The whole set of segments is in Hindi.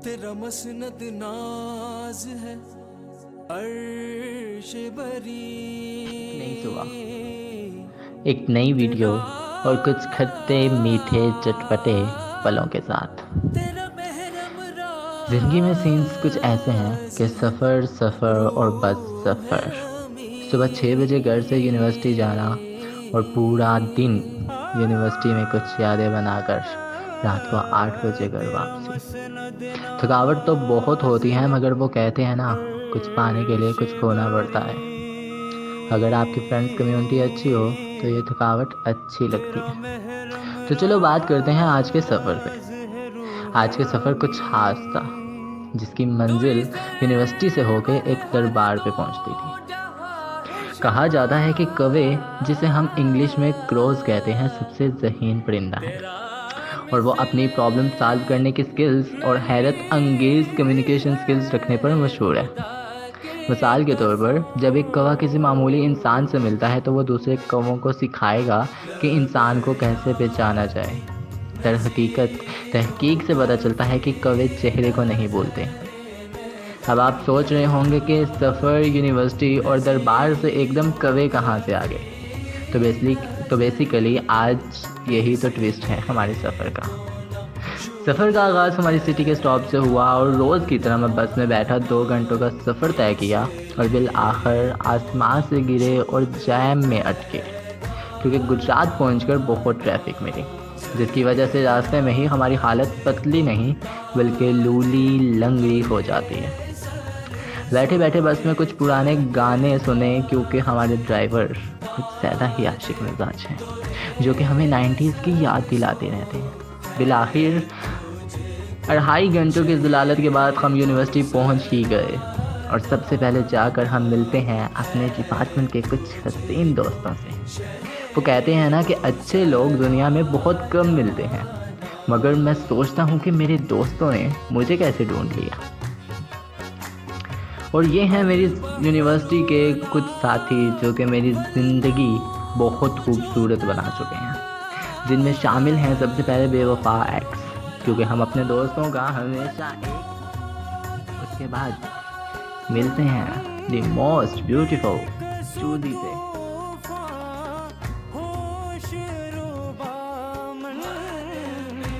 तेरा मसनद नाज है अर्श बरी। नहीं सुबह एक नई वीडियो और कुछ खट्टे मीठे चटपटे पलों के साथ। ज़िंदगी में सीन्स कुछ ऐसे हैं कि सफ़र सफ़र और बस सफ़र। सुबह 6 बजे घर से यूनिवर्सिटी जाना और पूरा दिन यूनिवर्सिटी में कुछ यादें बनाकर रात को 8 बजे घर वापसी। थकावट तो बहुत होती है, मगर वो कहते हैं ना, कुछ पाने के लिए कुछ खोना पड़ता है। अगर आपकी फ्रेंड्स कम्युनिटी अच्छी हो तो ये थकावट अच्छी लगती है। तो चलो बात करते हैं आज के सफ़र पे। आज के सफ़र कुछ खास था, जिसकी मंजिल यूनिवर्सिटी से होके एक दरबार पे पहुंचती थी। कहा जाता है कि कौवे, जिसे हम इंग्लिश में क्रोज कहते हैं, सबसे ज़हीन परिंदा है और वो अपनी प्रॉब्लम सॉल्व करने की स्किल्स और हैरत अंगेज कम्युनिकेशन स्किल्स रखने पर मशहूर है। मिसाल के तौर पर, जब एक कौवा किसी मामूली इंसान से मिलता है तो वो दूसरे कौवों को सिखाएगा कि इंसान को कैसे पहचाना जाए। दर हकीकत तहकीक से पता चलता है कि कौवे चेहरे को नहीं बोलते। अब आप सोच रहे होंगे कि सफ़र यूनिवर्सिटी और दरबार से एकदम कौवे कहाँ से आ गए। तो बेसिकली आज यही तो ट्विस्ट है हमारे सफ़र का। सफ़र का आगाज़ हमारी सिटी के स्टॉप से हुआ और रोज़ की तरह मैं बस में बैठा 2 घंटों का सफ़र तय किया और बिल आखिर आसमान से गिरे और जैम में अटके, क्योंकि गुजरात पहुंचकर बहुत ट्रैफिक मिली, जिसकी वजह से रास्ते में ही हमारी हालत पतली नहीं बल्कि लूली लंगड़ी हो जाती है। बैठे बैठे बस में कुछ पुराने गाने सुने, क्योंकि हमारे ड्राइवर कुछ ज़्यादा ही आशिक मिजाज हैं, जो कि हमें 90s की याद दिलाते रहते हैं। बिल आखिर 2.5 घंटों की ज़लालत के बाद हम यूनिवर्सिटी पहुंच ही गए और सबसे पहले जाकर हम मिलते हैं अपने डिपार्टमेंट के कुछ हसीन दोस्तों से। वो कहते हैं ना कि अच्छे लोग दुनिया में बहुत कम मिलते हैं, मगर मैं सोचता हूँ कि मेरे दोस्तों ने मुझे कैसे ढूंढ लिया। और ये हैं मेरी यूनिवर्सिटी के कुछ साथी जो कि मेरी ज़िंदगी बहुत खूबसूरत बना चुके हैं, जिनमें शामिल हैं सबसे पहले बेवफा एक्स, क्योंकि हम अपने दोस्तों का हमेशा उसके बाद मिलते हैं द मोस्ट ब्यूटीफुल चूदी से।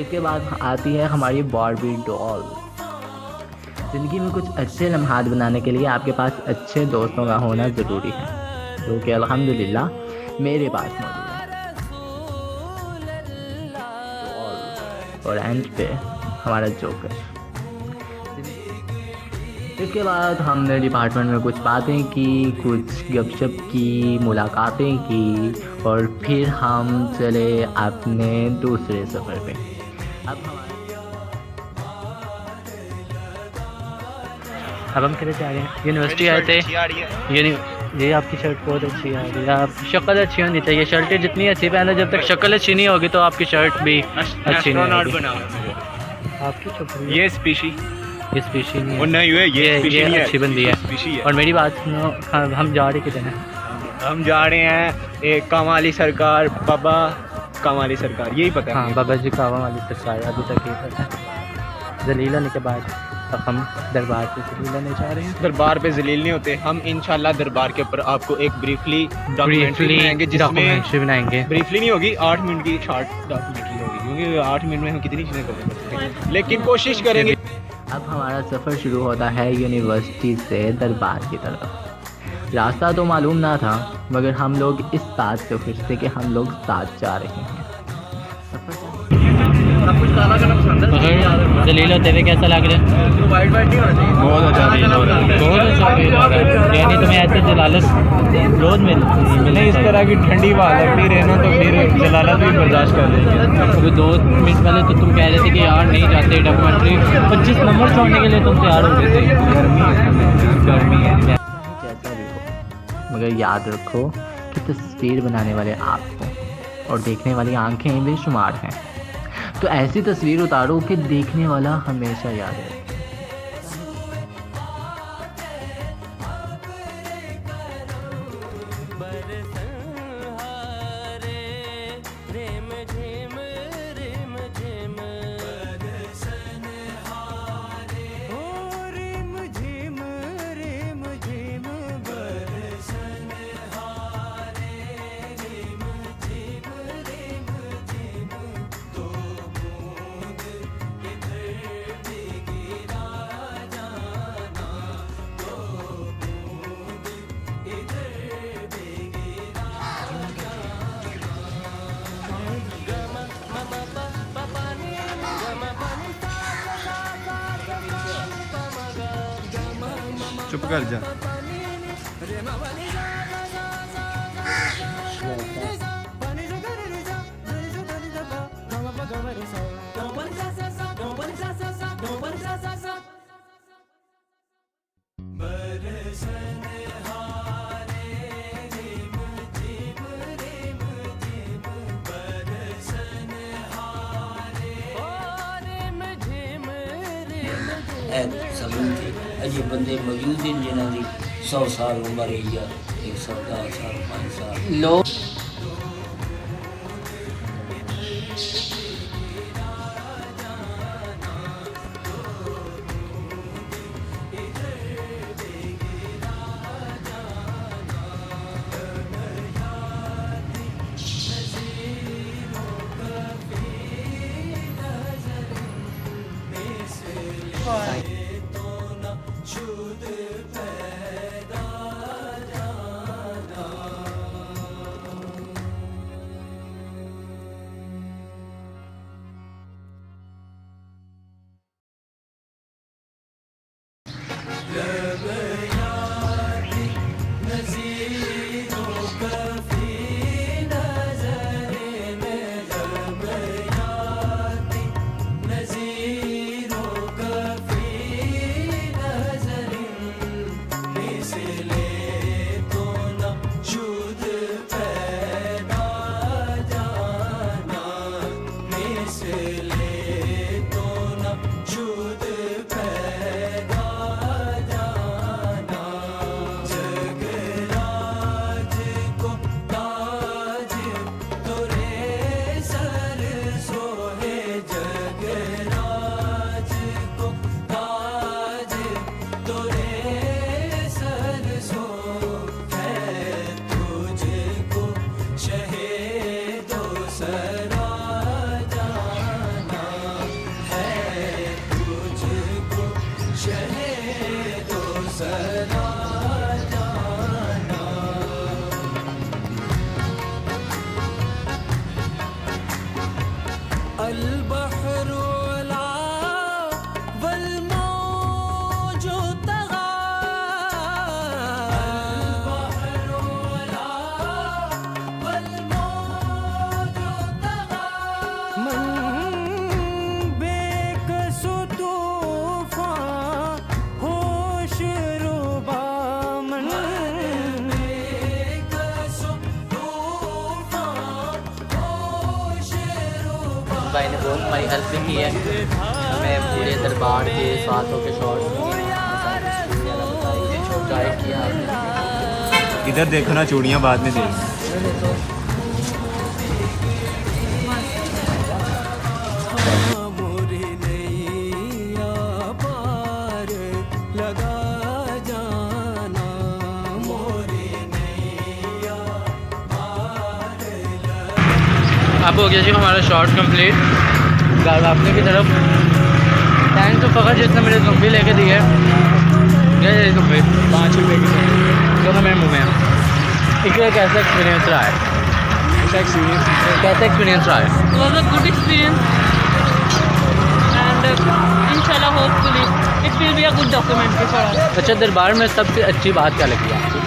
इसके बाद आती है हमारी बार्बी डॉल। ज़िंदगी में कुछ अच्छे लम्हात बनाने के लिए आपके पास अच्छे दोस्तों का होना ज़रूरी है, जो कि अल्हम्दुलिल्लाह मेरे पास मौजूद है। और एंड पे हमारा जोकर। इसके बाद हमने डिपार्टमेंट में कुछ बातें की, कुछ गपशप की, मुलाकातें की और फिर हम चले अपने दूसरे सफ़र पे। अब हम किधर जा रहे हैं? यूनिवर्सिटी आए थे। ये आपकी शर्ट बहुत अच्छी आ रही है। आप शक्ल अच्छी होनी चाहिए, शर्टें जितनी अच्छी पहने, जब तक शक्ल अच्छी नहीं होगी तो आपकी शर्ट भी अच्छी नहीं होगी। आपकी छोकरी ये स्पीशी नहीं है, नहीं हुए, ये अच्छी बंदी है। और मेरी बात सुनो, हम जा रहे किधर हैं? हम जा रहे हैं एक कामाली सरकार, बाबा कामाली सरकार, यही पता है। हाँ, बाबा जी कामाली सरकार, अभी तक यही पता है। जलील होने के बाद अब हम दरबार पे जलील होने जा रहे हैं। दरबार पे जलील नहीं होते हम, इंशाल्लाह दरबार के ऊपर आपको एक ब्रीफली डॉक्यूमेंट्री बनाएंगे, जिसमें बनाएंगे। ब्रीफली नहीं होगी, 8 मिनट की शॉर्ट डॉक्यूमेंट्री होगी, क्योंकि 8 मिनट में हम कितनी चीज़ें कर सकते हैं, लेकिन कोशिश करेंगे। अब हमारा सफ़र शुरू होता है यूनिवर्सिटी से दरबार की तरफ। रास्ता तो मालूम ना था, मगर हम लोग इस बात से खुश थे कि हम लोग साथ जा रहे हैं। जलील होते हुए कैसा लग रहा है? बहुत अच्छा यानी तुम्हें ऐसे जलालत रोज़ नहीं, इस तरह की ठंडी हवा लगती रहे ना तो फिर जलालत भी बर्दाश्त कर लेंगे। अभी 2 मिनट पहले तो तुम कह रहे थे कि यार नहीं जाते डॉक्यूमेंट्री, 25 नंबर छोड़ने के लिए तुम तैयार हो गए थे। गर्मी है जैसा भी हो, मगर याद रखो कि तस्वीर बनाने वाले आप हो और देखने वाली आंखें बेशुमार हैं। तो ऐसी तस्वीर उतारो कि देखने वाला हमेशा याद रहे। चुप कर जा। समूह थे अजे बंदे मौजूद हैं जिन्हों की 100 साल उम्र है या 110 साल 5 साल लोग भाई ने बहुत हमारी हेल्प भी की है, हमें पूरे दरबार के साथों के शॉर्ट्स गाइड किया आपने। इधर देखो ना, चूड़ियाँ बाद में देख। अब हो गया जी हमारा शॉर्ट कंप्लीट। गाइस आपने की तरफ थैंक तो फ़खर जितना मेरे ज़ुम्बी लेके दिए ये ज़ुम्बी 5 रुपये की दोनों मेरे मुँह में है। एक कैसा एक्सपीरियंस रहा है? कैसा एक्सपीरियंस रहा है? It was a good experience and inshallah hopefully it will be a good documentary for us. अच्छा, दरबार में सबसे अच्छी बात क्या लगी आपको?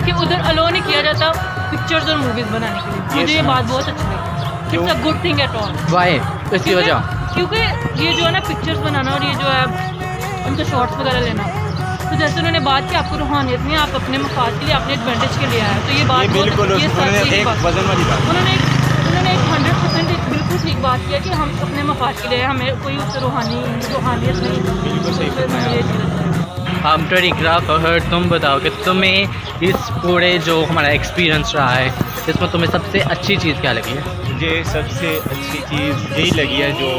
कि उधर अलो नहीं किया जाता पिक्चर्स और मूवीज बनाने के लिए। मुझे ये बात बहुत अच्छी लगी। It's a good thing at all. Why? इसकी वजह? क्योंकि ये जो है ना पिक्चर्स बनाना और ये जो है उनके शॉर्ट्स वगैरह लेना, तो जैसे उन्होंने बात की आपको रूहानियत में आप अपने मफाद के लिए अपने एडवांटेज के लिए आए, तो ये बात बिल्कुल उन्होंने 100% एक बिल्कुल ठीक बात किया कि हम अपने मफाद के लिए, हमें कोई उससे रूहानियत नहीं। आफ्टर इकरा फ़खर तुम बताओ कि तुम्हें इस पूरे जो हमारा एक्सपीरियंस रहा है इसमें तुम्हें सबसे अच्छी चीज़ क्या लगी है? मुझे सबसे अच्छी चीज़ यही लगी है जो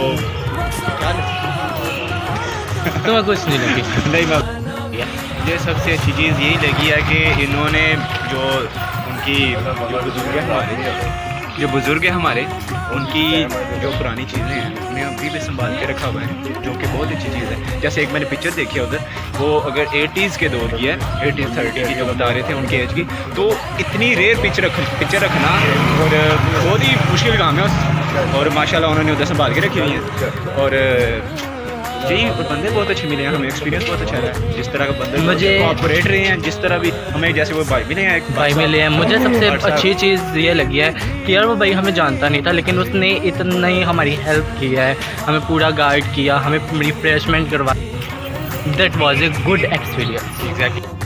तुम्हें कुछ नहीं लगी? नहीं, मुझे सबसे अच्छी चीज़ यही लगी है कि इन्होंने जो उनकी जो बुज़ुर्ग हैं हमारे उनकी जो पुरानी चीज़ें हैं उन्हें अभी भी संभाल के रखा हुआ है, जो कि बहुत अच्छी चीज़ है। जैसे एक मैंने पिक्चर देखी है उधर, वो अगर 80s के दौर की है, 80s 30 की जो बता रहे थे उनके एज की, तो इतनी रेयर पिक्चर रखना और बहुत ही मुश्किल काम है और माशाल्लाह उन्होंने उधर संभाल के रखी हुई है। और जी बंदे बहुत अच्छे मिले हैं हमें, एक्सपीरियंस बहुत अच्छा रहा है। जिस तरह का बंदे मुझे ऑपरेट रहे हैं, जिस तरह भी हमें, जैसे वो भाई मिले हैं, एक भाई मिले हैं। मुझे सबसे अच्छी चीज़ ये लगी है कि यार वो भाई हमें जानता नहीं था, लेकिन उसने इतना ही हमारी हेल्प किया है, हमें पूरा गाइड किया, हमें रिफ्रेशमेंट करवा। That was a good experience. Exactly.